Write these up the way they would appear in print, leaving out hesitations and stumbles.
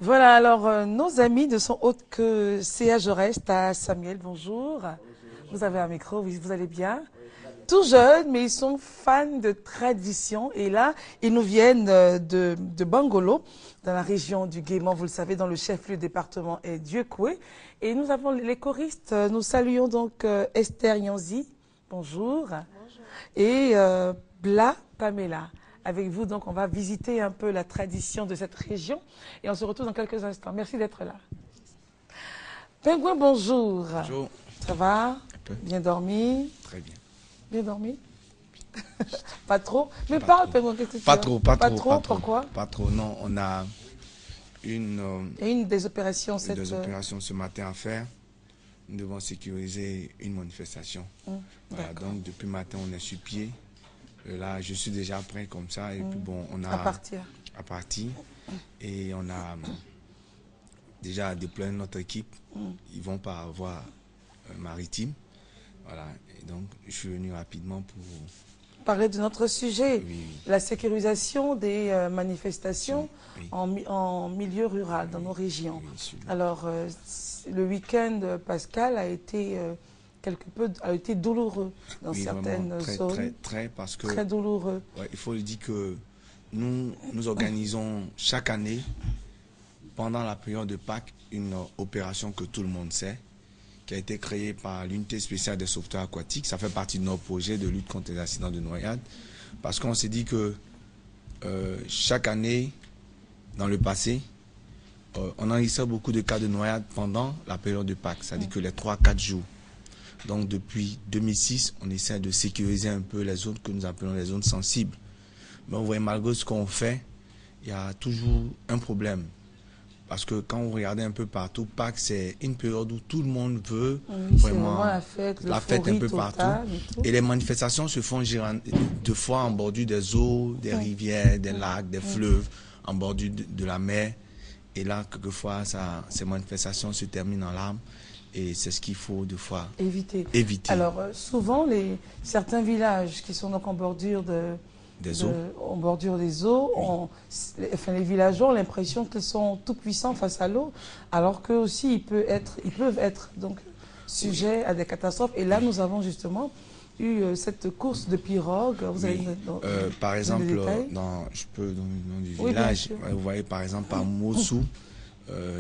Voilà, alors nos amis ne sont autres que C.A. Jaurès, à Samuel, bonjour. Vous avez un micro, oui, vous allez bien? Tout jeunes, mais ils sont fans de tradition. Et là, ils nous viennent de Bangolo, dans la région du Guéman, vous le savez, dans le chef-lieu département est Dieucoué. Et nous avons les choristes. Nous saluons donc Esther Yanzi, bonjour. Bonjour. Et Bla Pamela. Avec vous, donc, on va visiter un peu la tradition de cette région. Et on se retrouve dans quelques instants. Merci d'être là. Pingouin, bonjour. Bonjour. Ça va? Bien dormi? Très bien. Bien dormi? Pas trop? Mais parle, Pingouin, qu'est-ce que tu Pas as? trop, pas trop. Pourquoi? Pas trop, non. On a une des opérations ce matin à faire. Nous devons sécuriser une manifestation. Voilà, donc, depuis matin, on est sur pied. Là, je suis déjà prêt comme ça. Et puis, bon, on a... À partir. Et on a déjà déployé notre équipe. Ils vont par voie maritime. Voilà. Et donc, je suis venu rapidement pour... Parler de notre sujet, oui. La sécurisation des manifestations oui. en milieu rural, dans nos régions. Oui, alors, le week-end pascal a été... a été douloureux dans certaines zones. Parce que, très douloureux. Ouais, il faut le dire que nous organisons chaque année, pendant la période de Pâques, une opération que tout le monde sait, qui a été créée par l'unité spéciale des sauveteurs aquatiques. Ça fait partie de notre projet de lutte contre les accidents de noyade. Parce qu'on s'est dit que chaque année, dans le passé, on enregistrait beaucoup de cas de noyade pendant la période de Pâques, c'est-à-dire que les 3-4 jours. Donc depuis 2006, on essaie de sécuriser un peu les zones que nous appelons les zones sensibles. Mais vous voyez, malgré ce qu'on fait, il y a toujours un problème. Parce que quand vous regardez un peu partout, Pâques, c'est une période où tout le monde veut vraiment la fête un peu partout. Et les manifestations se font deux fois en bordure des eaux, des rivières, des lacs, des fleuves, en bordure de la mer. Et là, quelquefois, ces manifestations se terminent en larmes. Et c'est ce qu'il faut deux fois éviter. Alors, souvent, certains villages qui sont donc en bordure des eaux, les villageois ont l'impression qu'ils sont tout puissants face à l'eau, alors qu'eux aussi, ils peuvent être donc sujets à des catastrophes. Et là, nous avons justement eu cette course de pirogues. Vous avez par exemple, je peux dans le nom du village, vous voyez par exemple par Mossou,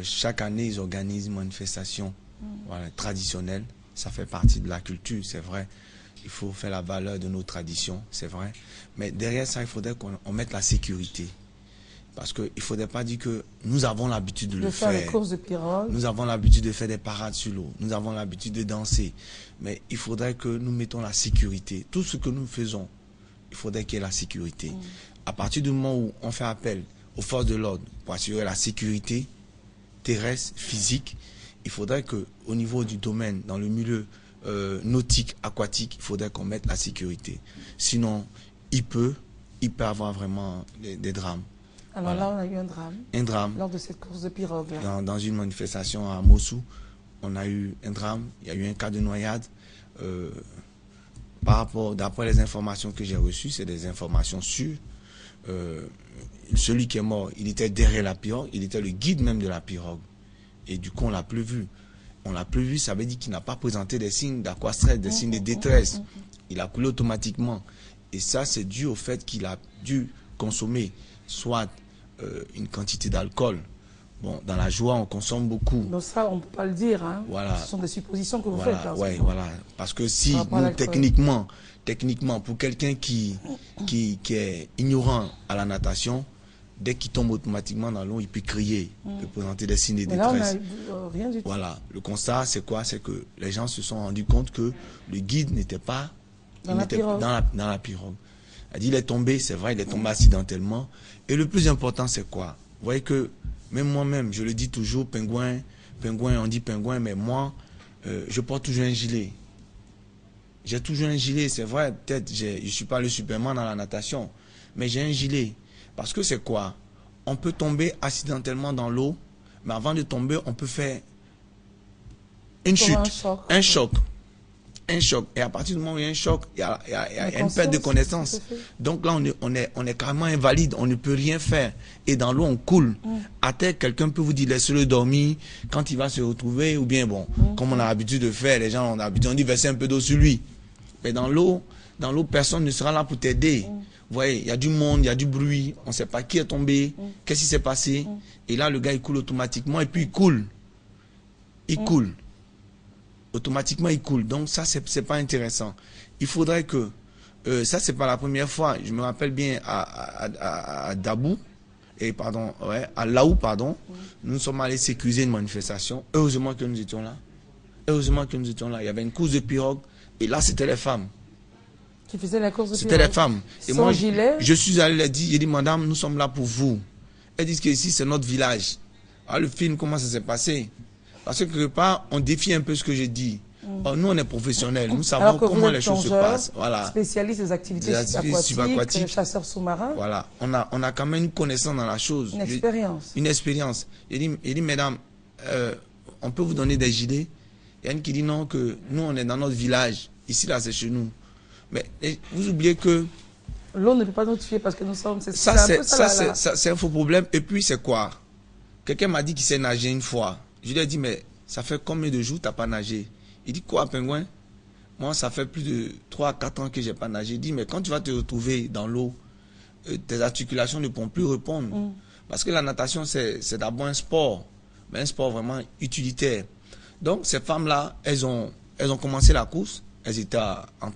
chaque année, ils organisent une manifestation. Voilà, traditionnelle ça fait partie de la culture, c'est vrai. Il faut faire la valeur de nos traditions, c'est vrai. Mais derrière ça, il faudrait qu'on mette la sécurité. Parce qu'il ne faudrait pas dire que nous avons l'habitude de le faire. Les courses de pirogue. Nous avons l'habitude de faire des parades sur l'eau. Nous avons l'habitude de danser. Mais il faudrait que nous mettons la sécurité. Tout ce que nous faisons, il faudrait qu'il y ait la sécurité. À partir du moment où on fait appel aux forces de l'ordre pour assurer la sécurité terrestre, physique, il faudrait qu'au niveau du domaine, dans le milieu nautique, aquatique, il faudrait qu'on mette la sécurité. Sinon, il peut avoir vraiment des drames. Alors là, on a eu un drame. Un drame. Lors de cette course de pirogue. Dans une manifestation à Mossou, on a eu un drame. Il y a eu un cas de noyade. D'après les informations que j'ai reçues, c'est des informations sûres. Celui qui est mort, il était derrière la pirogue. Il était le guide même de la pirogue. Et du coup, on ne l'a plus vu. On ne l'a plus vu, ça veut dire qu'il n'a pas présenté des signes d'aquastresse, des signes de détresse. Il a coulé automatiquement. Et ça, c'est dû au fait qu'il a dû consommer soit une quantité d'alcool. Bon, dans la joie, on consomme beaucoup. Donc ça, on ne peut pas le dire. Hein. Voilà. Ce sont des suppositions que vous voilà, faites. Ouais, voilà. Parce que si, nous, techniquement, pour quelqu'un qui est ignorant à la natation, dès qu'il tombe automatiquement dans l'eau, il peut crier, il peut présenter des signes de détresse. Là, on n'a rien du tout. Voilà. Le constat, c'est quoi? C'est que les gens se sont rendus compte que le guide n'était pas dans la pirogue. Il est tombé, c'est vrai, il est tombé accidentellement. Et le plus important, c'est quoi? Vous voyez que, même moi-même, je le dis toujours, pingouin, on dit pingouin, mais moi, je porte toujours un gilet. J'ai toujours un gilet, c'est vrai, peut-être, je ne suis pas le Superman dans la natation, mais j'ai un gilet. Parce que c'est quoi? On peut tomber accidentellement dans l'eau, mais avant de tomber, on peut faire une chute, un choc. Et à partir du moment où il y a un choc, il y a une perte de connaissance. Donc là, on est carrément invalide, on ne peut rien faire. Et dans l'eau, on coule. À terre, quelqu'un peut vous dire, laissez-le dormir quand il va se retrouver, ou bien bon, comme on a l'habitude de faire, les gens ont l'habitude, on dit verser un peu d'eau sur lui. Mais dans l'eau, personne ne sera là pour t'aider. Vous voyez, il y a du monde, il y a du bruit, on ne sait pas qui est tombé, qu'est-ce qui s'est passé. Et là, le gars, il coule automatiquement, et puis il coule. Il coule. Automatiquement, il coule. Donc ça, c'est pas intéressant. Il faudrait que... ça, c'est pas la première fois. Je me rappelle bien à Dabou, à Laou, pardon. Nous sommes allés sécuriser une manifestation. Heureusement que nous étions là. Il y avait une course de pirogue. Et là, c'était les femmes. Qui faisaient la course de pirogue. C'était les femmes. Et sans moi, gilet. Je suis allé leur dire, j'ai dit, madame, nous sommes là pour vous. Elles disent que ici, c'est notre village. Alors, le film, comment ça s'est passé? Parce que quelque part, on défie un peu ce que j'ai dit. Nous, on est professionnels. Nous savons comment les choses se passent. Voilà. Spécialiste des activités subaquatiques, chasseurs sous-marins. Voilà. On a quand même une connaissance dans la chose. Une expérience. Une expérience. Il dit, mesdames, on peut vous donner des gilets. Il y a une qui dit non, que nous, on est dans notre village. Ici, là, c'est chez nous. Mais vous oubliez que... L'eau ne peut pas nous tuer parce que nous sommes... C'est un faux problème. Et puis, c'est quoi? Quelqu'un m'a dit qu'il sait nager une fois. Je lui ai dit, mais ça fait combien de jours que tu n'as pas nagé? Il dit, quoi, pingouin? Moi, ça fait plus de 3 à 4 ans que je n'ai pas nagé. Il dit, mais quand tu vas te retrouver dans l'eau, tes articulations ne pourront plus répondre. Parce que la natation, c'est d'abord un sport, mais un sport vraiment utilitaire. Donc, ces femmes-là, elles ont commencé la course. Elles étaient en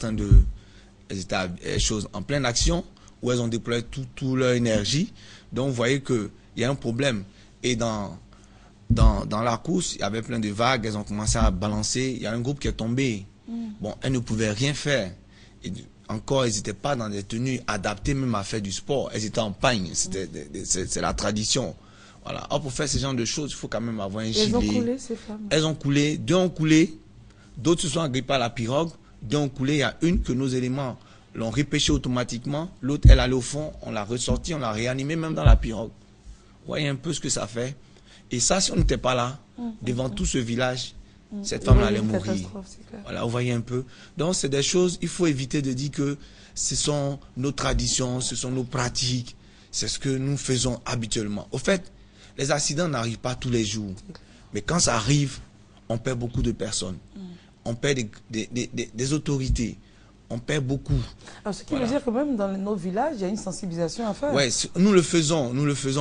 pleine action, où elles ont déployé toute leur énergie. Donc, vous voyez qu'il y a un problème. Et dans la course, il y avait plein de vagues, elles ont commencé à balancer. Il y a un groupe qui est tombé. Bon, elles ne pouvaient rien faire. Et encore, elles n'étaient pas dans des tenues adaptées même à faire du sport. Elles étaient en pagne. C'est la tradition. Voilà. Or, pour faire ce genre de choses, il faut quand même avoir un gilet. Elles ont coulé, ces femmes. Elles ont coulé. 2 ont coulé. D'autres se sont agrippées à la pirogue. 2 ont coulé. Il y a une que nos éléments l'ont repêchée automatiquement. L'autre, elle allait au fond. On l'a ressortie, on l'a réanimée même dans la pirogue. Vous voyez un peu ce que ça fait. Et ça, si on n'était pas là, devant tout ce village, cette femme allait mourir. Voilà, vous voyez un peu. Donc, c'est des choses, il faut éviter de dire que ce sont nos traditions, ce sont nos pratiques, c'est ce que nous faisons habituellement. Au fait, les accidents n'arrivent pas tous les jours. Mais quand ça arrive, on perd beaucoup de personnes. On perd des autorités. On perd beaucoup. Alors, ce qui veut dire que même dans nos villages, il y a une sensibilisation à faire. Oui, nous le faisons.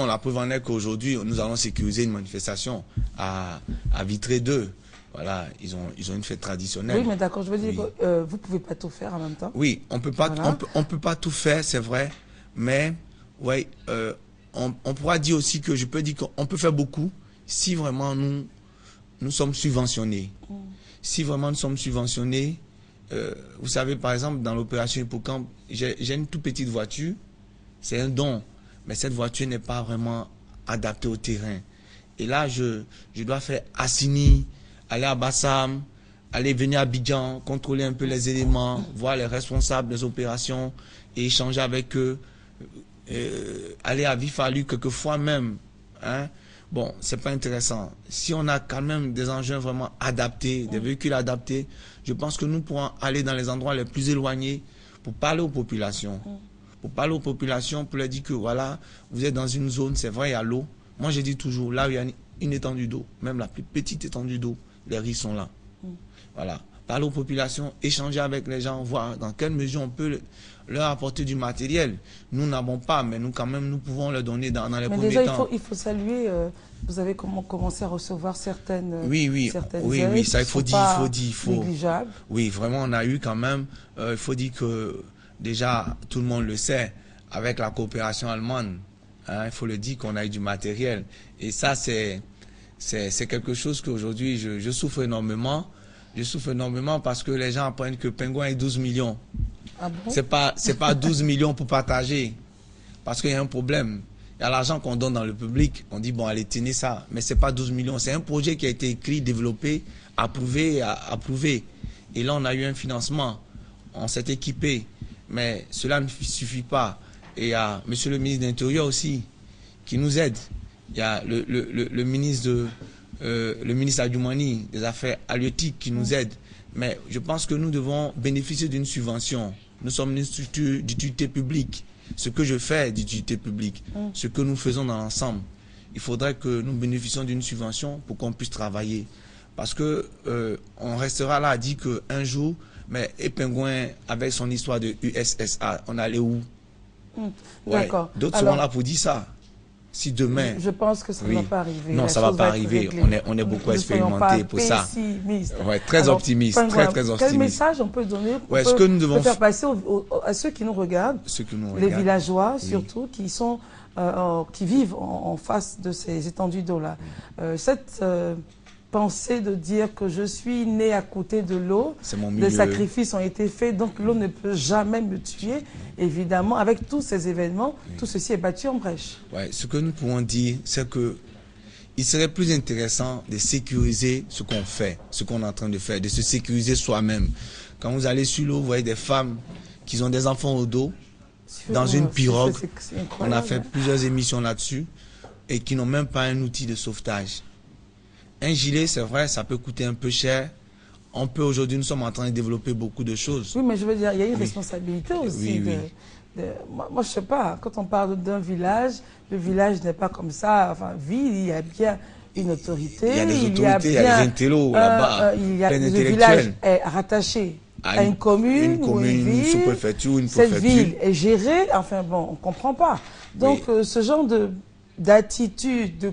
La preuve en est qu'aujourd'hui, nous allons sécuriser une manifestation à Vitré 2. Voilà, ils ont une fête traditionnelle. Oui, mais d'accord, je veux dire Oui. que vous ne pouvez pas tout faire en même temps. Oui, on peut pas, Voilà. on peut pas tout faire, c'est vrai, mais ouais, on pourra dire aussi que je peux dire qu'on peut faire beaucoup si vraiment nous sommes subventionnés. Si vraiment nous sommes subventionnés, vous savez, par exemple, dans l'opération Hippocampe, j'ai une toute petite voiture, c'est un don, mais cette voiture n'est pas vraiment adaptée au terrain. Et là, je dois faire Assini, aller à Bassam, aller venir à Abidjan, contrôler un peu les éléments, voir les responsables des opérations et échanger avec eux, aller à Vifalu quelquefois même. Hein. Bon, c'est pas intéressant. Si on a quand même des engins vraiment adaptés, des véhicules adaptés, je pense que nous pourrons aller dans les endroits les plus éloignés pour parler aux populations. Pour parler aux populations, pour leur dire que voilà, vous êtes dans une zone, c'est vrai, il y a l'eau. Moi, je dis toujours, là où il y a une étendue d'eau, même la plus petite étendue d'eau, les riz sont là. Voilà. Parler aux populations, échanger avec les gens, voir dans quelle mesure on peut leur apporter du matériel. Nous n'avons pas, mais nous, quand même, nous pouvons leur donner dans les premiers déjà, temps. il faut saluer, vous avez commencé à recevoir certaines Oui, aides ça, il faut dire, négligeables. Oui, vraiment, on a eu quand même, il faut dire que, déjà, tout le monde le sait, avec la coopération allemande, hein, il faut le dire qu'on a eu du matériel. Et ça, c'est quelque chose qu'aujourd'hui, je souffre énormément. Je souffre énormément parce que les gens apprennent que Pingouin est 12 millions. Ah bon? C'est pas 12 millions pour partager. Parce qu'il y a un problème. Il y a l'argent qu'on donne dans le public. On dit, bon, allez, tenez ça. Mais c'est pas 12 millions. C'est un projet qui a été écrit, développé, approuvé. Et là, on a eu un financement. On s'est équipé. Mais cela ne suffit pas. Et il y a monsieur le ministre de l'Intérieur aussi qui nous aide. Il y a le ministre le ministre Adjoumani des Affaires halieutiques qui nous aide. Mais je pense que nous devons bénéficier d'une subvention. Nous sommes une structure d'utilité publique. Ce que je fais d'utilité publique, ce que nous faisons dans l'ensemble, il faudrait que nous bénéficions d'une subvention pour qu'on puisse travailler. Parce que on restera là à dire qu'un jour, mais Pingouin, avec son histoire de USSA, on allait où? D'accord. D'autres seront là pour dire ça. Si demain... Je pense que ça ne va pas arriver. Non, ça ne va pas arriver. On est beaucoup expérimenté pour ça. Ouais, très optimiste. Très optimiste. Quel message on peut donner ce que nous devons faire passer à ceux qui nous regardent, les villageois surtout, qui vivent en face de ces étendues d'eau-là. Cette pensée de dire que je suis né à côté de l'eau, des sacrifices ont été faits, donc l'eau ne peut jamais me tuer. Évidemment, avec tous ces événements, tout ceci est battu en brèche. Ouais, ce que nous pouvons dire, c'est que il serait plus intéressant de sécuriser ce qu'on fait, ce qu'on est en train de faire, de se sécuriser soi-même. Quand vous allez sur l'eau, vous voyez des femmes qui ont des enfants au dos, dans une pirogue. On a fait plusieurs émissions là-dessus, et qui n'ont même pas un outil de sauvetage. Un gilet, c'est vrai, ça peut coûter un peu cher. Aujourd'hui, nous sommes en train de développer beaucoup de choses. Oui, mais je veux dire, il y a une responsabilité aussi. Moi, je ne sais pas, quand on parle d'un village, le village n'est pas comme ça. Enfin, ville, il y a bien une autorité. Il y a des autorités, il y a des intellos là-bas. Le village est rattaché à une commune ou une ville. Une sous-préfecture, une Cette préfecture. ville est gérée, enfin bon, on ne comprend pas. Donc, ce genre d'attitude,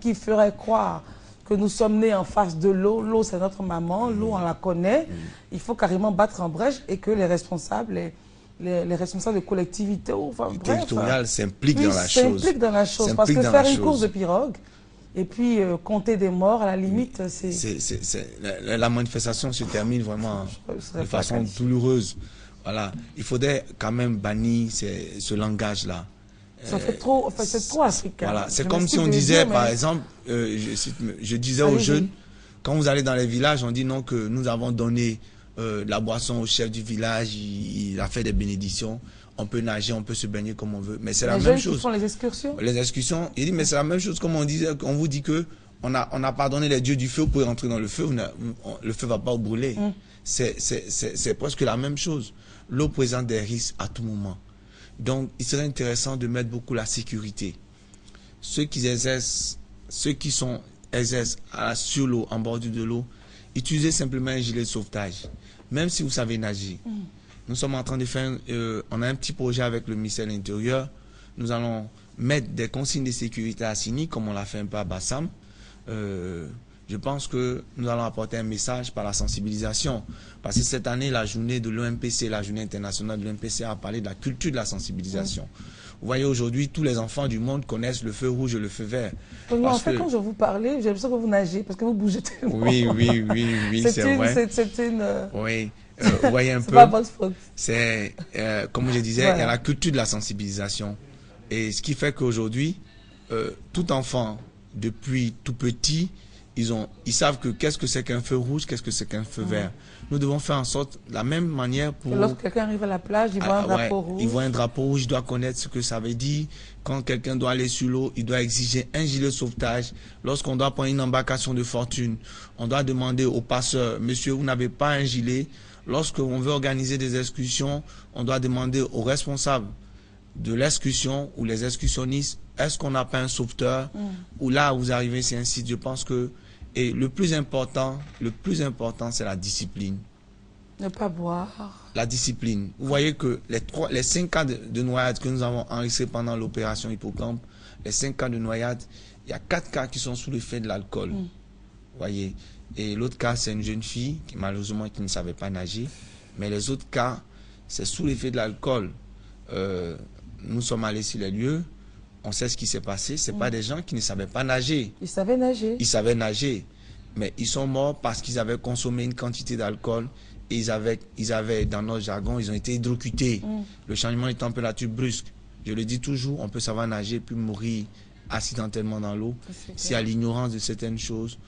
qui ferait croire que nous sommes nés en face de l'eau. L'eau, c'est notre maman. L'eau, on la connaît. Il faut carrément battre en brèche et que les responsables, les responsables de collectivités, territoriales s'impliquent dans la chose. S'impliquent dans la chose. Parce que faire une course de pirogue et puis compter des morts, à la limite, la manifestation se termine vraiment de façon douloureuse. Voilà. Il faudrait quand même bannir ce langage-là. Ça fait trop, c'est trop africain. Voilà. C'est comme si on disait, par exemple, je disais aux jeunes, quand vous allez dans les villages, on dit non que nous avons donné la boisson au chef du village, il a fait des bénédictions, on peut nager, on peut se baigner comme on veut. Mais c'est la même chose. Qui font les excursions. Les excursions, il dit, mais c'est la même chose comme on disait, on vous dit que on n'a pas donné les dieux du feu, vous pouvez rentrer dans le feu, le feu ne va pas vous brûler. C'est presque la même chose. L'eau présente des risques à tout moment. Donc, il serait intéressant de mettre beaucoup la sécurité. Ceux qui exercent sur l'eau, en bordure de l'eau, utilisez simplement un gilet de sauvetage, même si vous savez nager. Nous sommes en train de faire, on a un petit projet avec le ministère de l'Intérieur. Nous allons mettre des consignes de sécurité à Assini, comme on l'a fait un peu à Bassam. Je je pense que nous allons apporter un message par la sensibilisation. Parce que cette année, la journée de l'OMPC, la journée internationale de l'OMPC a parlé de la culture de la sensibilisation. Vous voyez, aujourd'hui, tous les enfants du monde connaissent le feu rouge et le feu vert. En fait, quand je vous parlais, j'ai l'impression que vous nagez parce que vous bougez tellement. Oui, c'est vrai. C'est une... Oui, vous voyez un peu. C'est pas votre faute. C'est, comme je disais, Voilà. il y a la culture de la sensibilisation. Et ce qui fait qu'aujourd'hui, tout enfant, depuis tout petit, ils savent que qu'est-ce que c'est qu'un feu rouge, qu'est-ce que c'est qu'un feu vert. Nous devons faire en sorte, de la même manière pour... Lorsque quelqu'un arrive à la plage, il voit un drapeau rouge. Il voit un drapeau rouge, il doit connaître ce que ça veut dire. Quand quelqu'un doit aller sur l'eau, il doit exiger un gilet de sauvetage. Lorsqu'on doit prendre une embarcation de fortune, on doit demander au passeur, monsieur, vous n'avez pas un gilet. Lorsqu'on veut organiser des excursions, on doit demander aux responsables de l'excursion ou les excursionnistes, est-ce qu'on n'a pas un sauveteur? Ou là, vous arrivez, c'est un site, je pense que... Et le plus important, c'est la discipline. Ne pas boire. La discipline. Vous voyez que les 5 cas de noyade que nous avons enregistrés pendant l'opération Hippocampe, les 5 cas de noyade, il y a 4 cas qui sont sous l'effet de l'alcool. Vous voyez. Et l'autre cas, c'est une jeune fille qui malheureusement qui ne savait pas nager. Mais les autres cas, c'est sous l'effet de l'alcool. Nous sommes allés sur les lieux. On sait ce qui s'est passé. Ce pas des gens qui ne savaient pas nager. Ils savaient nager. Ils savaient nager. Mais ils sont morts parce qu'ils avaient consommé une quantité d'alcool. Et ils avaient, dans notre jargon, ils ont été hydrocutés. Le changement de température brusque. Je le dis toujours, on peut savoir nager puis mourir accidentellement dans l'eau. S'il y a l'ignorance de certaines choses,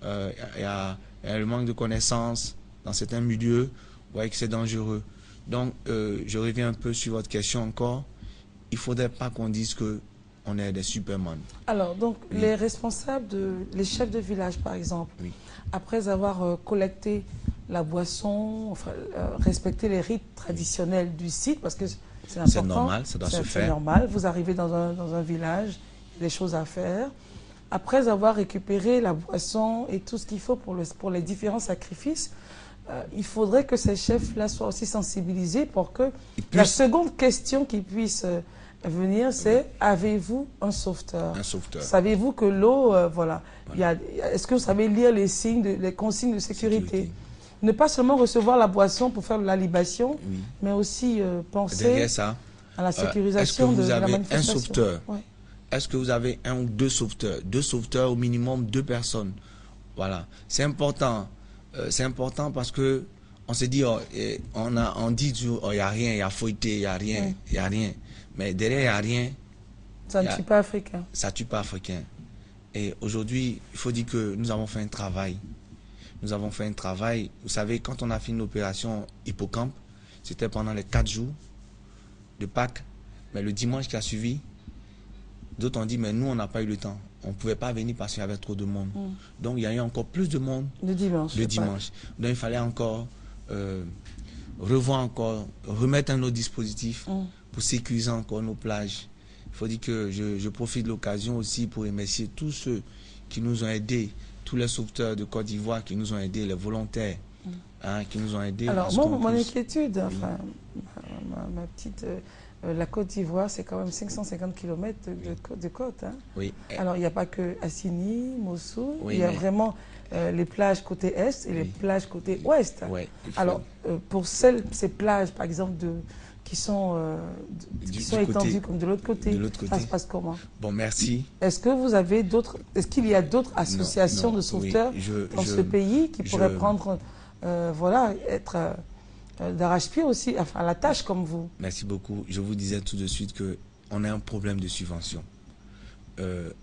il y a le manque de connaissances dans certains milieux, vous voyez que c'est dangereux. Donc, je reviens un peu sur votre question encore. Il ne faudrait pas qu'on dise qu'on est des superman. Alors, donc, les responsables, les chefs de village, par exemple, après avoir collecté la boisson, enfin, respecter les rites traditionnels du site, parce que c'est important. C'est normal, ça doit se faire. C'est normal, vous arrivez dans un village, il y a des choses à faire. Après avoir récupéré la boisson et tout ce qu'il faut pour les différents sacrifices, il faudrait que ces chefs-là soient aussi sensibilisés pour que la seconde question qui puisse venir, c'est avez-vous un sauveteur? Un sauveteur. Savez-vous que l'eau, voilà. Est-ce que vous savez lire les signes, les consignes de sécurité? Ne pas seulement recevoir la boisson pour faire de la libation, mais aussi penser à la sécurisation de la manifestation. Est-ce que vous avez un sauveteur? Est-ce que vous avez un ou deux sauveteurs? Deux sauveteurs, au minimum 2 personnes. Voilà. C'est important. C'est important parce que on se dit, on dit toujours, il n'y a rien, il y a fouetté, il n'y a rien, il n'y a rien. Mais derrière, il n'y a rien. Ça ne tue pas africain. Ça ne tue pas africain. Et aujourd'hui, il faut dire que nous avons fait un travail. Nous avons fait un travail. Vous savez, quand on a fait une opération Hippocampe, c'était pendant les 4 jours de Pâques. Mais le dimanche qui a suivi, d'autres ont dit, mais nous, on n'a pas eu le temps. On ne pouvait pas venir parce qu'il y avait trop de monde. Donc, il y a eu encore plus de monde le dimanche. Donc, il fallait encore revoir encore, remettre un autre dispositif pour sécuriser encore nos plages. Il faut dire que je profite de l'occasion aussi pour remercier tous ceux qui nous ont aidés, tous les sauveteurs de Côte d'Ivoire qui nous ont aidés, les volontaires qui nous ont aidés. Alors, mon inquiétude, enfin, ma petite... la Côte d'Ivoire, c'est quand même 550 km de côte. Hein. Oui. Alors, il n'y a pas que Assini, Mossoul, il y a vraiment les plages côté Est et les plages côté Ouest. Oui, alors, pour ces plages, par exemple, qui sont étendues comme de l'autre côté, ça se passe comment? Bon, merci. Est-ce que vous avez d'autres... Est-ce qu'il y a d'autres associations de sauveteurs dans ce pays qui pourraient prendre... voilà, être... d'arrache-pied aussi, enfin, à la tâche comme vous. Merci beaucoup. Je vous disais tout de suite qu'on a un problème de subvention.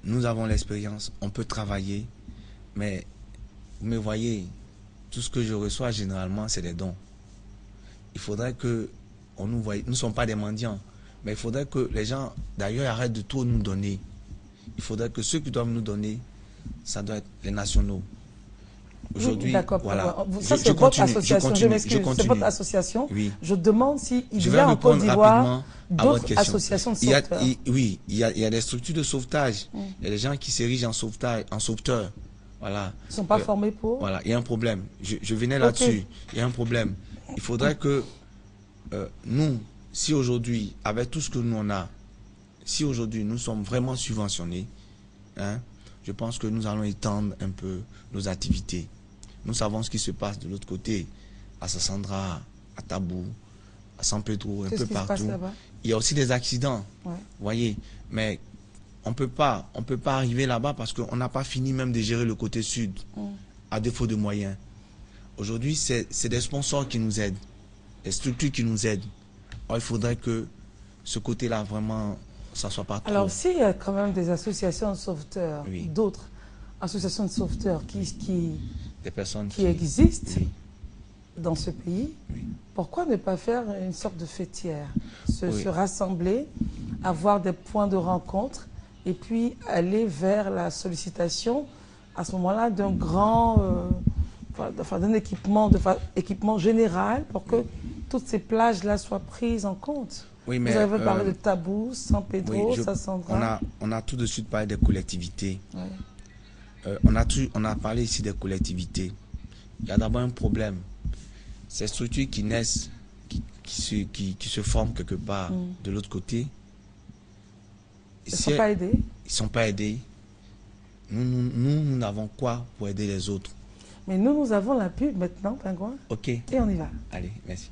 Nous avons l'expérience, on peut travailler, mais vous me voyez, tout ce que je reçois généralement, c'est des dons. Il faudrait que on nous voie. Nous ne sommes pas des mendiants, mais il faudrait que les gens, d'ailleurs, arrêtent de tout nous donner. Il faudrait que ceux qui doivent nous donner, ça doit être les nationaux. Aujourd'hui, voilà. Ça, c'est votre association. Je m'excuse, c'est votre association. Oui. Je demande s'il y a en Côte d'Ivoire d'autres associations de sauveteurs. Oui, il y a des structures de sauvetage. Il y a des gens qui s'érigent en sauveteurs. Voilà. Ils ne sont pas formés pour. Voilà, il y a un problème. Je venais là-dessus. Il y a un problème. Il faudrait que nous, si aujourd'hui, avec tout ce que nous on a, si aujourd'hui nous sommes vraiment subventionnés, je pense que nous allons étendre un peu nos activités. Nous savons ce qui se passe de l'autre côté, à Sassandra, à Tabou, à San Pedro, un peu partout. Il y a aussi des accidents, vous voyez. Mais on peut pas arriver là-bas parce qu'on n'a pas fini même de gérer le côté sud, à défaut de moyens. Aujourd'hui, c'est des sponsors qui nous aident, des structures qui nous aident. Alors, il faudrait que ce côté-là, vraiment, ça soit pas trop. Alors, s'il y a quand même des associations de sauveteurs, d'autres associations de sauveteurs des personnes qui existent dans ce pays, pourquoi ne pas faire une sorte de fêtière, se rassembler, avoir des points de rencontre et puis aller vers la sollicitation à ce moment-là d'un grand, d'un équipement général pour que toutes ces plages-là soient prises en compte. Oui, mais vous avez parlé de Tabou, San Pedro, Sassandra. On a tout de suite parlé des collectivités. On a parlé ici des collectivités. Il y a d'abord un problème. Ces structures qui naissent, qui se forment quelque part de l'autre côté. Ils ne sont pas aidés. Ils ne sont pas aidés. Nous n'avons quoi pour aider les autres? Mais nous avons la pub maintenant, Pingouin. Ok. Et on y va. Allez, merci.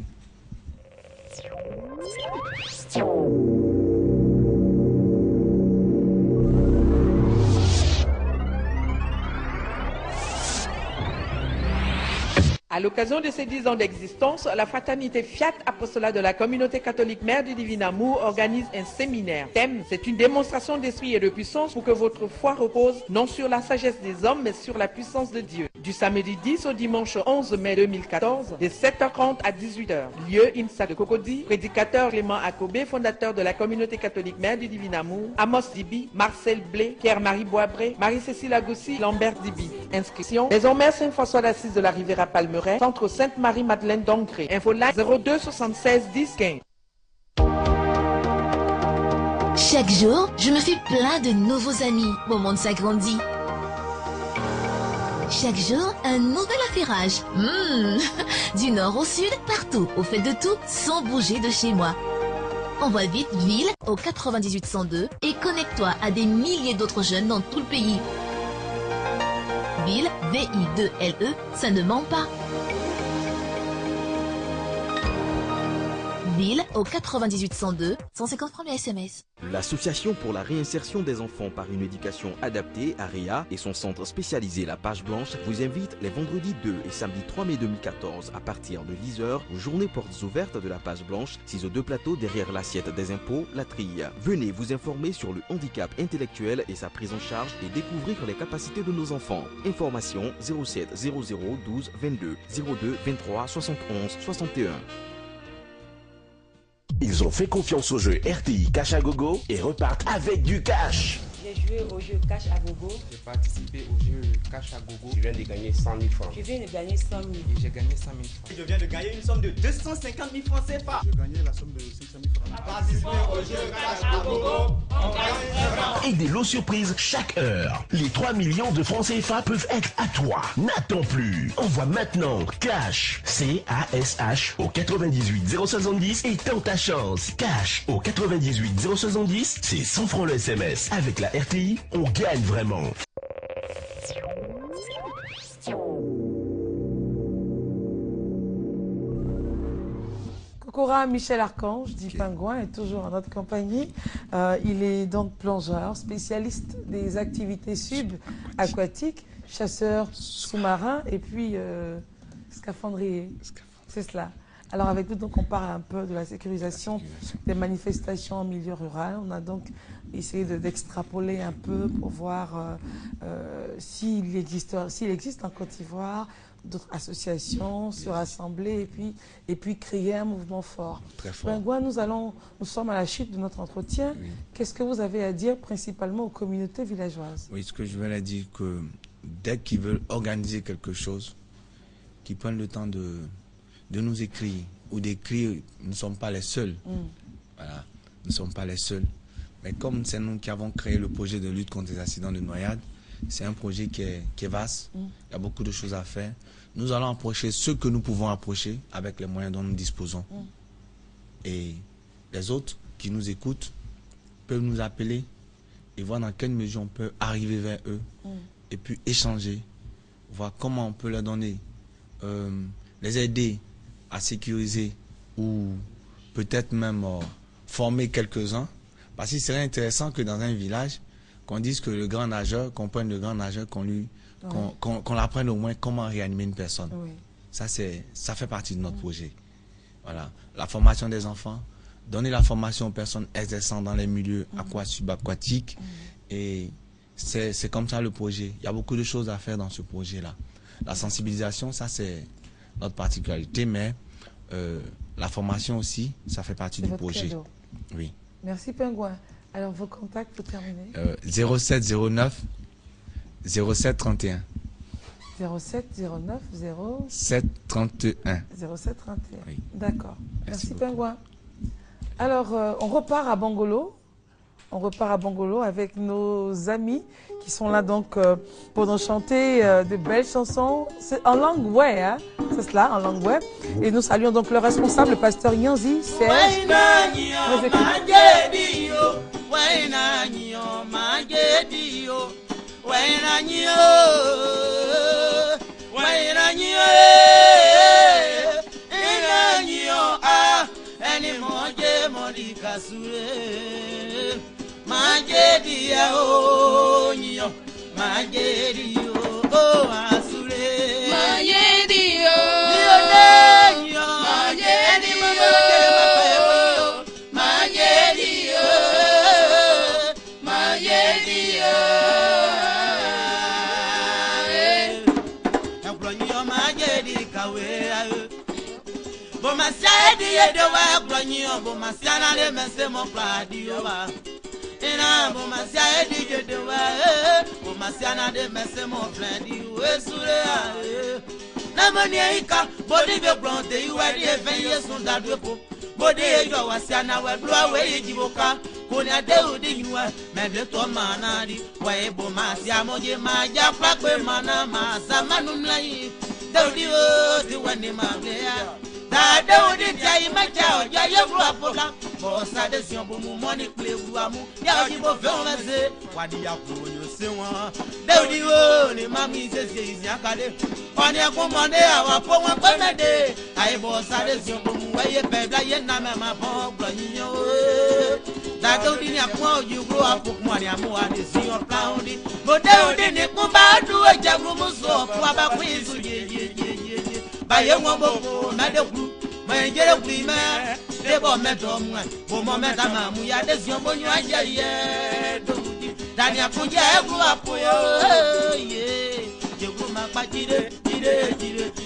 À l'occasion de ses 10 ans d'existence, la fraternité Fiat Apostolat de la communauté catholique Mère du Divin Amour organise un séminaire. Thème, c'est une démonstration d'esprit et de puissance pour que votre foi repose non sur la sagesse des hommes, mais sur la puissance de Dieu. Du samedi 10 au dimanche 11 mai 2014, de 7h30 à 18h. Lieu INSA de Cocody, prédicateur Clément Akobé, fondateur de la communauté catholique Mère du Divin Amour, Amos Dibi, Marcel Blé, Pierre-Marie Boisbré, Marie-Cécile Agossi, Lambert Dibi. Inscription, Maison Mère Saint-François d'Assise de la Riviera Palmeraie, Centre Sainte-Marie-Madeleine d'Ancré. Info line 02 76 10 15. Chaque jour, je me fais plein de nouveaux amis. Mon monde s'agrandit. Chaque jour, un nouvel affairage. Du nord au sud, partout, au fait de tout, sans bouger de chez moi. Envoie vite Ville au 98 102 et connecte-toi à des milliers d'autres jeunes dans tout le pays. Ville, V-I-2-L-E, ça ne ment pas. Ville au 98 102, 150 francs le SMS. L'Association pour la réinsertion des enfants par une éducation adaptée, AREA, et son centre spécialisé La Page Blanche vous invitent les vendredis 2 et samedi 3 mai 2014 à partir de 10h aux journées portes ouvertes de La Page Blanche, 602 plateaux derrière l'assiette des impôts, la Trille. Venez vous informer sur le handicap intellectuel et sa prise en charge et découvrir les capacités de nos enfants. Information 07 00 12 22 02 23 71 61. Ils ont fait confiance au jeu RTI Cash à Gogo et repartent avec du cash. J'ai joué au jeu Cash à Gogo. J'ai participé au jeu Cash à Gogo. Je viens de gagner 100 000 francs. Je viens de gagner 100 000. Et j'ai gagné 100 000 francs. Je viens de gagner une somme de 250 000 francs CFA. J'ai gagné la somme de 500 000 francs. Participez au jeu Cash à Gogo. On gagne et des lots surprises chaque heure. Les 3 millions de francs CFA peuvent être à toi. N'attends plus. Envoie maintenant Cash, C-A-S-H au 98 070 et tente ta chance. Cash au 98 070, c'est 100 francs le SMS. Avec la RTI, on gagne vraiment. Kokora Michel Archange, dit Pingouin, est toujours en notre compagnie. Il est donc plongeur, spécialiste des activités subaquatiques, chasseur sous-marin et puis scaphandrier. C'est cela. Alors avec nous, donc, on parle un peu de la sécurisation des manifestations en milieu rural. On a donc essayé d'extrapoler un peu pour voir s'il existe en Côte d'Ivoire d'autres associations se rassembler et puis créer un mouvement fort. Très fort. Pingouin, nous sommes à la chute de notre entretien. Oui. Qu'est-ce que vous avez à dire principalement aux communautés villageoises? Oui, ce que je veux dire, que dès qu'ils veulent organiser quelque chose, qu'ils prennent le temps de nous écrire ou d'écrire. Nous ne sommes pas les seuls. Voilà, nous ne sommes pas les seuls. Mais comme c'est nous qui avons créé le projet de lutte contre les accidents de noyade, c'est un projet qui est vaste. Il y a beaucoup de choses à faire. Nous allons approcher ceux que nous pouvons approcher avec les moyens dont nous disposons. Et les autres qui nous écoutent peuvent nous appeler et voir dans quelle mesure on peut arriver vers eux et puis échanger, voir comment on peut leur donner, les aider à sécuriser ou peut-être même former quelques-uns. Parce qu'il serait intéressant que dans un village, qu'on dise que le grand nageur, qu'on prenne le grand nageur, qu'on apprenne au moins comment réanimer une personne. Oui. Ça fait partie de notre projet. Voilà. La formation des enfants, donner la formation aux personnes exerçant dans les milieux subaquatiques. Et c'est comme ça le projet. Il y a beaucoup de choses à faire dans ce projet-là. La sensibilisation, ça c'est notre particularité, mais la formation aussi, ça fait partie du projet. Cadeau. Oui. Merci Pingouin. Alors vos contacts pour terminer 0709 0731. 0709 0731. 0731. Oui. D'accord. Merci Pingouin. Alors on repart à Bangolo. On repart à Bangolo avec nos amis qui sont là donc pour nous chanter de belles chansons. C'est en langue ouais, hein? C'est cela, en langue ouais. Et nous saluons donc le responsable, le pasteur Yanzi Serge. Majedia oh nyo majedio oh asure majedio nyo majedio majedio majedio ablonyo majedi kawera boma sadi edo wa ablonyo boma sana le mese mo pladio ba ina bomasia edije de wa bomasia na de mese mo plendi we sure na mani ika body be blonde you we de ven yesu da dwepo body ejo wasia na we blo we yijiboka koni ade odi nuwa me de to mana di we bomasia moje maja pakwe mana ma samanu mlai dodi o di wani maglea Daudi jai macha oja yevru apola bosa de sion bo mu money plewu amu ya oji bo fe on mese wadi ya ko yo se won Daudi o ni mami se izi akade oni ekun monde awa po won pe mede ai bosa de sion bo mu weye pe da ye na me ma bo gbo yin o Daudi ni akun oju gro apokun ani amu ani sion plaudi bo Daudi ni kun ba du eja gro mu so fu aba ku isu ye baye won bo na de ku me jere ku me de bo me to mu bo mo me ta ma mu ya de sion bo nyu aje ye do di dani akunje ku apoyo ye je ku ma pa jire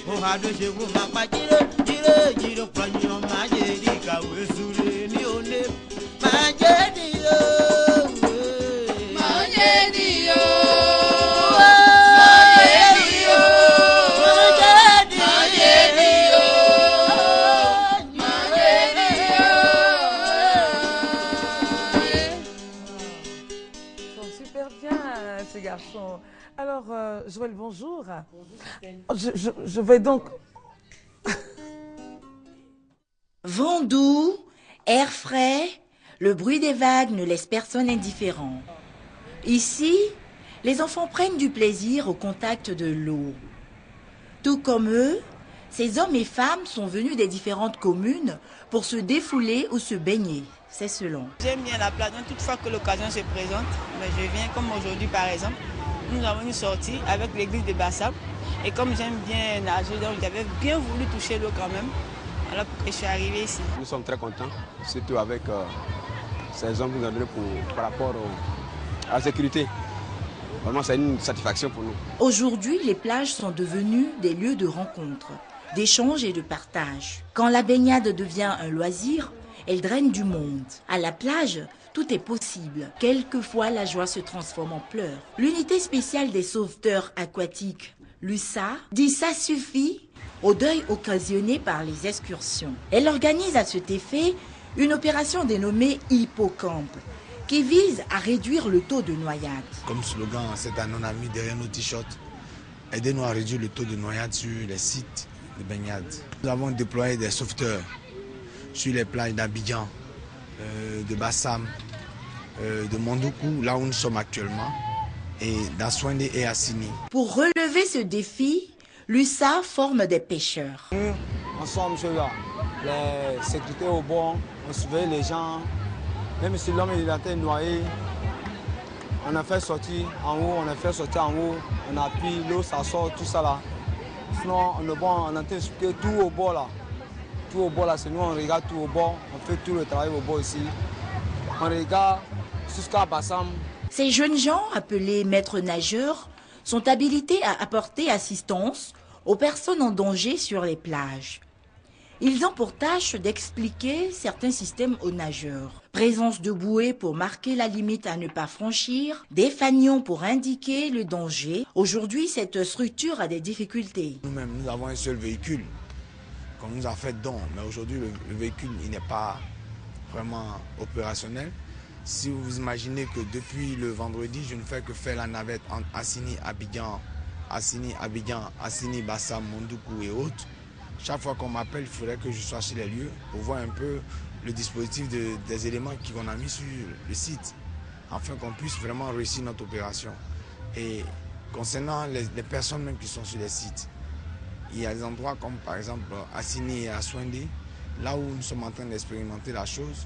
o ha do je ku ma pa jire kwa nyu ma je di ka we sure ni one ma je di o ma je di o garçon. Alors, Joël, bonjour. Je vais donc... Vent doux, air frais, le bruit des vagues ne laisse personne indifférent. Ici, les enfants prennent du plaisir au contact de l'eau. Tout comme eux, ces hommes et femmes sont venus des différentes communes pour se défouler ou se baigner. C'est selon. J'aime bien la plage, donc toutefois que l'occasion se présente, mais je viens comme aujourd'hui par exemple. Nous avons une sortie avec l'église de Bassam et comme j'aime bien nager, donc j'avais bien voulu toucher l'eau quand même. Alors je suis arrivé ici. Nous sommes très contents, surtout avec ces hommes qui nous ont donné par rapport à la sécurité. Vraiment, c'est une satisfaction pour nous. Aujourd'hui, les plages sont devenues des lieux de rencontre, d'échange et de partage. Quand la baignade devient un loisir, elle draine du monde. À la plage, tout est possible. Quelquefois, la joie se transforme en pleurs. L'unité spéciale des sauveteurs aquatiques, l'USA, dit ça suffit au deuil occasionné par les excursions. Elle organise à cet effet une opération dénommée Hippocampe, qui vise à réduire le taux de noyade. Comme slogan, cette année, on a mis derrière nos t-shirts, aidez-nous à réduire le taux de noyade sur les sites de baignade. Nous avons déployé des sauveteurs sur les plages d'Abidjan, de Bassam, de Mondoukou, là où nous sommes actuellement, et d'Aswende et Assini. Pour relever ce défi, l'USA forme des pêcheurs. Nous, ensemble, là, les sécurités au bord, on surveille les gens. Même si l'homme il a été noyé, on a fait sortir en haut, on appuie, l'eau ça sort, tout ça là. Sinon, on a expliqué tout au bord là. Tout au bord là, c'est nous, on regarde tout au bord, on fait tout le travail au bord ici. On regarde jusqu'à Bassam. Ces jeunes gens, appelés maîtres nageurs, sont habilités à apporter assistance aux personnes en danger sur les plages. Ils ont pour tâche d'expliquer certains systèmes aux nageurs. Présence de bouées pour marquer la limite à ne pas franchir, des fanions pour indiquer le danger. Aujourd'hui, cette structure a des difficultés. Nous-mêmes, nous avons un seul véhicule qu'on nous a fait don, mais aujourd'hui, le véhicule il n'est pas vraiment opérationnel. Si vous imaginez que depuis le vendredi, je ne fais que faire la navette entre Assini, Abidjan, Assini, Bassam, Mondoukou et autres, chaque fois qu'on m'appelle, il faudrait que je sois sur les lieux pour voir un peu le dispositif des éléments qu'on a mis sur le site, afin qu'on puisse vraiment réussir notre opération. Et concernant les personnes même qui sont sur les sites, il y a des endroits comme par exemple Assini et Aswende, là où nous sommes en train d'expérimenter la chose.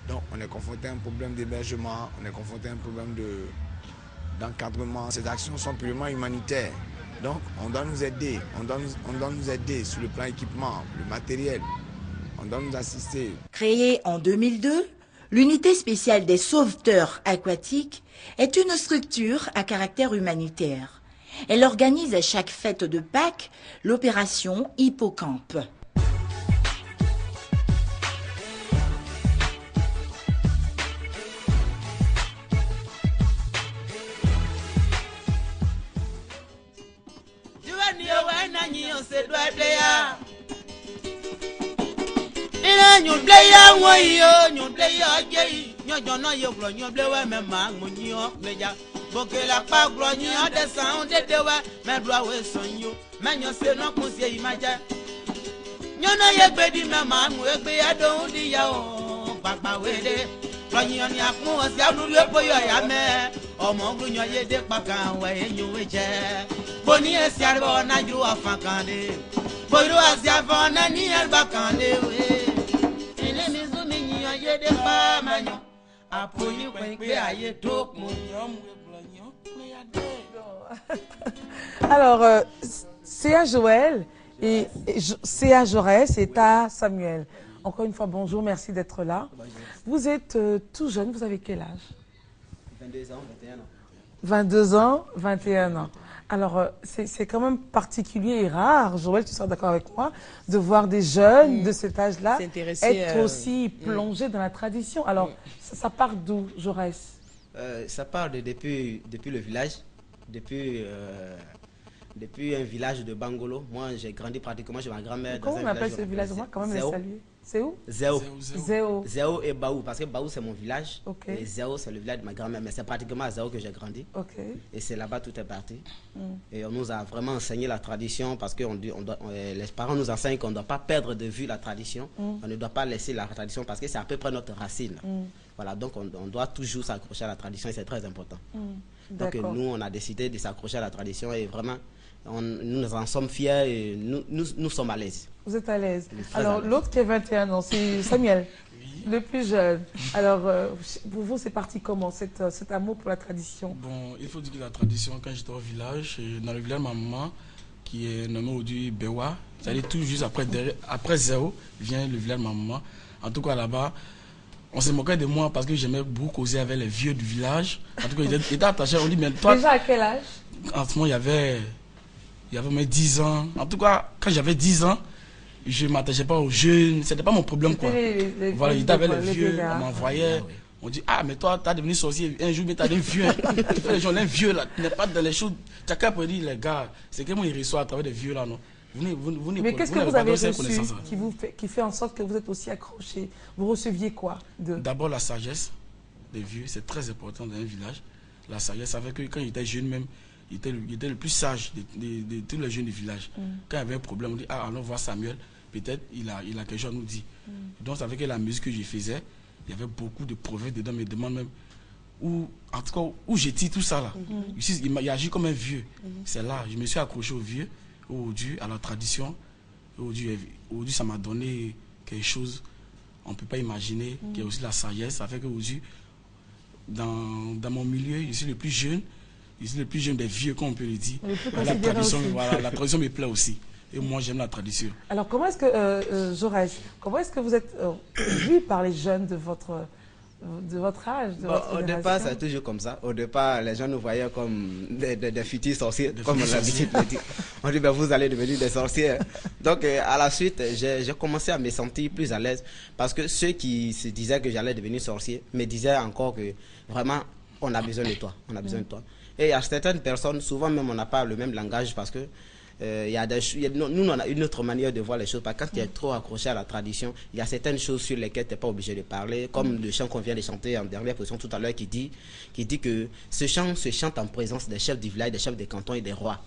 Donc on est confronté à un problème d'hébergement, on est confronté à un problème d'encadrement. Ces actions sont purement humanitaires. Donc on doit nous aider, on doit nous aider sur le plan équipement, le matériel, on doit nous assister. Créée en 2002, l'unité spéciale des sauveteurs aquatiques est une structure à caractère humanitaire. Elle organise à chaque fête de Pâques l'opération Hippocampe. Alors, c'est à Joël et c'est à Jaurès et à Samuel. Encore une fois, bonjour, merci d'être là. Vous êtes tout jeune, vous avez quel âge? 22 ans, 21 ans. 22 ans, 21 ans. Alors, c'est quand même particulier et rare, Joël, tu seras d'accord avec moi, de voir des jeunes de cet âge-là être aussi plongés dans la tradition. Alors, ça part d'où, Jaurès? Ça part depuis le village, depuis un village de Bangolo. Moi, j'ai grandi pratiquement chez ma grand-mère. Comment on appelle ce village? Moi, quand même, les saluer. C'est où? Zéo. Zéo et Baou, parce que Baou c'est mon village, okay. Et Zéo c'est le village de ma grand-mère, mais c'est pratiquement à Zéo que j'ai grandi. Okay. Et c'est là-bas tout est parti. Et on nous a vraiment enseigné la tradition, parce que les parents nous enseignent qu'on ne doit pas perdre de vue la tradition, on ne doit pas laisser la tradition, parce que c'est à peu près notre racine. Voilà, donc on doit toujours s'accrocher à la tradition et c'est très important. Donc nous, on a décidé de s'accrocher à la tradition et vraiment, nous en sommes fiers et nous sommes à l'aise. Vous êtes à l'aise. Alors, l'autre qui a 21 ans, c'est Samuel, le plus jeune. Alors, pour vous, c'est parti comment, cet amour pour la tradition? Bon, il faut dire que la tradition, quand j'étais au village, dans le village de ma maman, qui est nommé aujourd'hui Bewa, c'est-à-dire tout juste après Zéo, vient le village de ma maman. En tout cas, là-bas, on se moquait de moi parce que j'aimais beaucoup causer avec les vieux du village. En tout cas, ils étaient attachés. On dit, mais toi... Déjà à quel âge? En ce moment, il y avait mes 10 ans. En tout cas, quand j'avais 10 ans, je ne m'attachais pas aux jeunes. Ce n'était pas mon problème, quoi. Voilà, il avait les vieux, on m'envoyait. On dit, ah, mais toi, tu as devenu sorcier un jour, mais tu as des vieux. Tu fais les gens, les vieux, là. Tu n'es pas dans les choses. Tu as qu'à dire, les gars, c'est que moi, ils reçoivent à travers des vieux, là, non? Mais qu'est-ce que vous avez reçu qui fait en sorte que vous êtes aussi accroché? Vous receviez quoi? D'abord, la sagesse des vieux, c'est très important dans un village. La sagesse, ça fait que quand il était jeune même, il était le plus sage de tous les jeunes du village. Quand il y avait un problème, on dit, ah, allons voir Samuel, peut-être il a quelque chose à nous dire. Donc ça fait que la musique que je faisais, il y avait beaucoup de proverbes dedans, mais demande même, où, en tout cas, où j'étire tout ça là. Ici, il agit comme un vieux. C'est là, je me suis accroché au vieux, aujourd'hui, à la tradition. Aujourd'hui, ça m'a donné quelque chose, on ne peut pas imaginer, qui est aussi la sagesse. Ça fait qu'aujourd'hui, dans mon milieu, je suis le plus jeune. Je suis le plus jeune des vieux, comme on peut le dire. La tradition, voilà, la tradition me plaît aussi. Et moi, j'aime la tradition. Alors, comment est-ce que, Jaurès, comment est-ce que vous êtes vu par les jeunes de votre âge, au départ, c'est toujours comme ça. Au départ, les gens nous voyaient comme des futurs sorciers, comme on l'habitude de dire. On dit, ben, vous allez devenir des sorciers. Donc, à la suite, j'ai commencé à me sentir plus à l'aise. Parce que ceux qui se disaient que j'allais devenir sorcier me disaient encore que vraiment, on a besoin de toi. On a besoin de toi. Et à certaines personnes, souvent même, on n'a pas le même langage parce que nous, on a une autre manière de voir les choses. Parce que quand tu es trop accroché à la tradition, il y a certaines choses sur lesquelles tu n'es pas obligé de parler, comme le chant qu'on vient de chanter en dernière position tout à l'heure qui dit que ce chant se chante en présence des chefs du village, des chefs des cantons et des rois.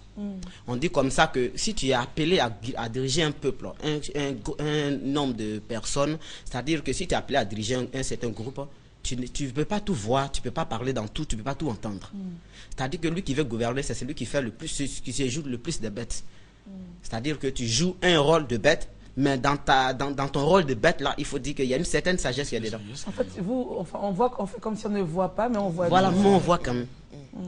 On dit comme ça que si tu es appelé à diriger un peuple, un nombre de personnes, c'est-à-dire que si tu es appelé à diriger un certain groupe, tu ne peux pas tout voir, tu ne peux pas parler dans tout, tu ne peux pas tout entendre. C'est-à-dire que lui qui veut gouverner, c'est celui qui fait le plus, qui se joue le plus de bêtes. C'est-à-dire que tu joues un rôle de bête, mais dans ton rôle de bête, là, il faut dire qu'il y a une certaine sagesse qui est dedans. En fait, on voit qu'on fait comme si on ne voit pas, mais on voit. Voilà, mais on voit quand même.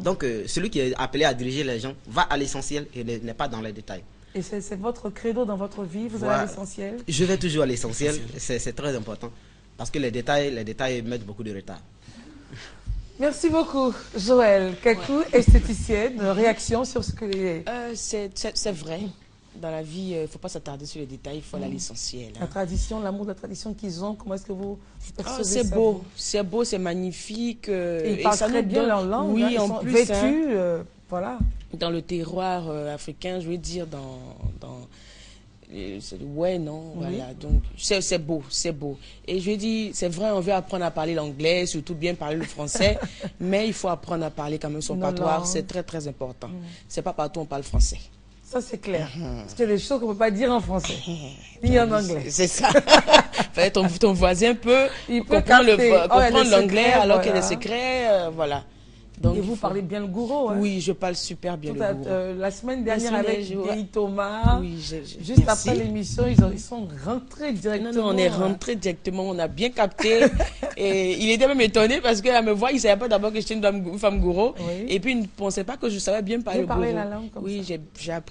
Donc, celui qui est appelé à diriger les gens va à l'essentiel et n'est pas dans les détails. Et c'est votre credo dans votre vie, vous allez à l'essentiel? Je vais toujours à l'essentiel, c'est très important. Parce que les détails mettent beaucoup de retard. Merci beaucoup, Joël. Kakou, esthéticienne, réaction sur ce que les... c'est vrai. Dans la vie, il ne faut pas s'attarder sur les détails, il faut aller à l'essentiel. La tradition, l'amour de la tradition qu'ils ont, comment est-ce que vous percevez ça? C'est beau, c'est magnifique. Et ils parlent très bien leur langue, oui, ils en sont plus, vêtus, voilà. Dans le terroir africain, je veux dire, ouais, non, oui. Voilà, donc c'est beau. Et je dis, c'est vrai, on veut apprendre à parler l'anglais, surtout bien parler le français, mais il faut apprendre à parler quand même son patois, c'est très très important. C'est pas partout on parle français. Ça c'est clair, parce qu'il y a des choses qu'on ne peut pas dire en français, ni en anglais. C'est ça. ton voisin peut comprendre l'anglais alors qu'il y a des secrets, voilà. Donc, et vous parlez bien le gouro, hein? Oui, je parle super bien le gouro. La semaine dernière avec Vieille Thomas, juste après l'émission, ils sont rentrés directement. Non, on est rentrés directement, on a bien capté. Et il était même étonné parce qu'elle me voit, il ne savait pas d'abord que j'étais une femme gouro. Oui. Et puis il ne pensait pas que je savais bien parler le gouro. la langue comme ça. Oui, j'ai appris.